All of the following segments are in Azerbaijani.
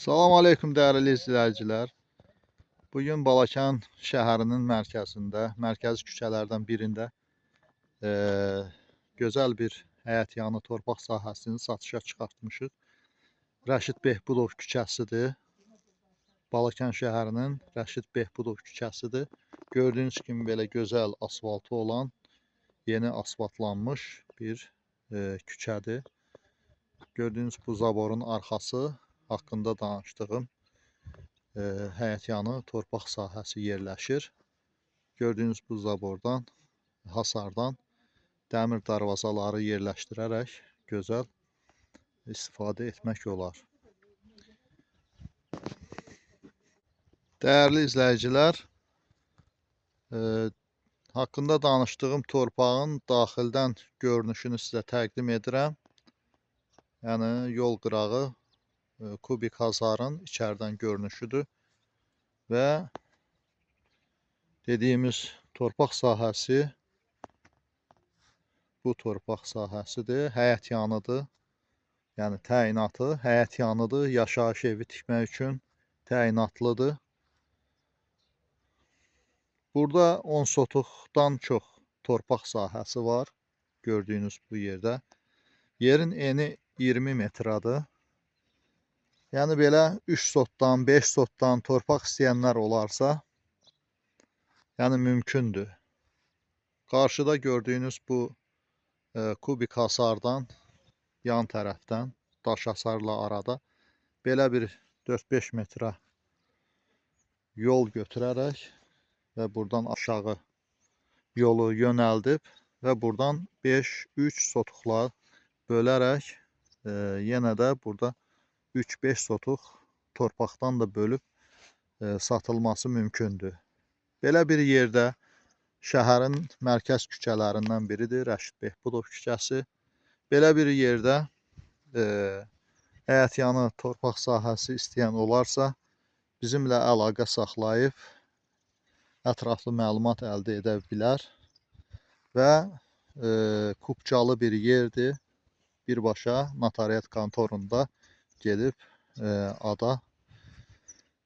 Salam aleyküm değerli izləyicilər. Bugün Balakən şəhərinin mərkəzində, mərkəzi küçələrdən birində gözəl bir həyətyanı torpaq sahəsini satışa çıxartmışıq. Rəşid Behbudov küçəsidir. Balakən şəhərinin Rəşid Behbudov küçəsidir. Gördüyünüz kimi belə gözəl asfaltı olan, yeni asfaltlanmış bir küçədir. Gördüyünüz bu zaborun arxası haqqında danışdığım həyətyanı torpaq sahəsi yerləşir. Gördüyünüz bu zabordan, hasardan dəmir darvazaları yerləşdirərək gözəl istifadə etmək olar. Dəyərli izləyicilər, haqqında danışdığım torpağın daxildən görünüşünü sizə təqdim edirəm. Yəni yol qırağı kubik hasarın içərdən görünüşüdür və dediyimiz torpaq sahəsi bu torpaq sahəsidir, həyətyanıdır. Yəni təyinatı həyətyanıdır, yaşayış evi tikmək üçün təyinatlıdır. Burada 10 sotuqdan çox torpaq sahəsi var, gördüyünüz bu yerdə. Yerin eni 20 metradır. Yəni belə 3 sotdan, 5 sotdan torpaq istəyənlər olarsa, yəni mümkündür. Qarşıda gördüyünüz bu kubik hasardan, yan tərəfdən, daş hasarla arada belə bir 4-5 metrə yol götürərək və buradan aşağı yolu yönəldib və buradan 5-3 sotuqla bölərək yenə də burada 3-5 sotuq torpaqdan da bölüb satılması mümkündür. Belə bir yerdə şəhərin mərkəz küçələrindən biridir, Rəşid Behbudov küçəsi. Belə bir yerdə həyətyanı torpaq sahəsi istəyən olarsa, bizimlə əlaqə saxlayıb ətraflı məlumat əldə edə bilər və kubcalı bir yerdir. Birbaşa notariat kontorunda gedib ada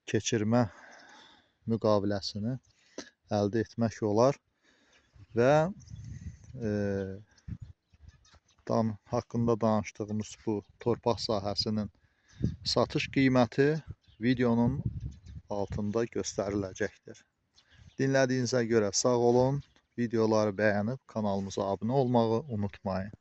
keçirmə müqaviləsini əldə etmək olar və haqqında danışdığımız bu torpaq sahəsinin satış qiyməti videonun altında göstəriləcəkdir. Dinlədiyinizə görə sağ olun. Videoları bəyənib kanalımıza abunə olmağı unutmayın.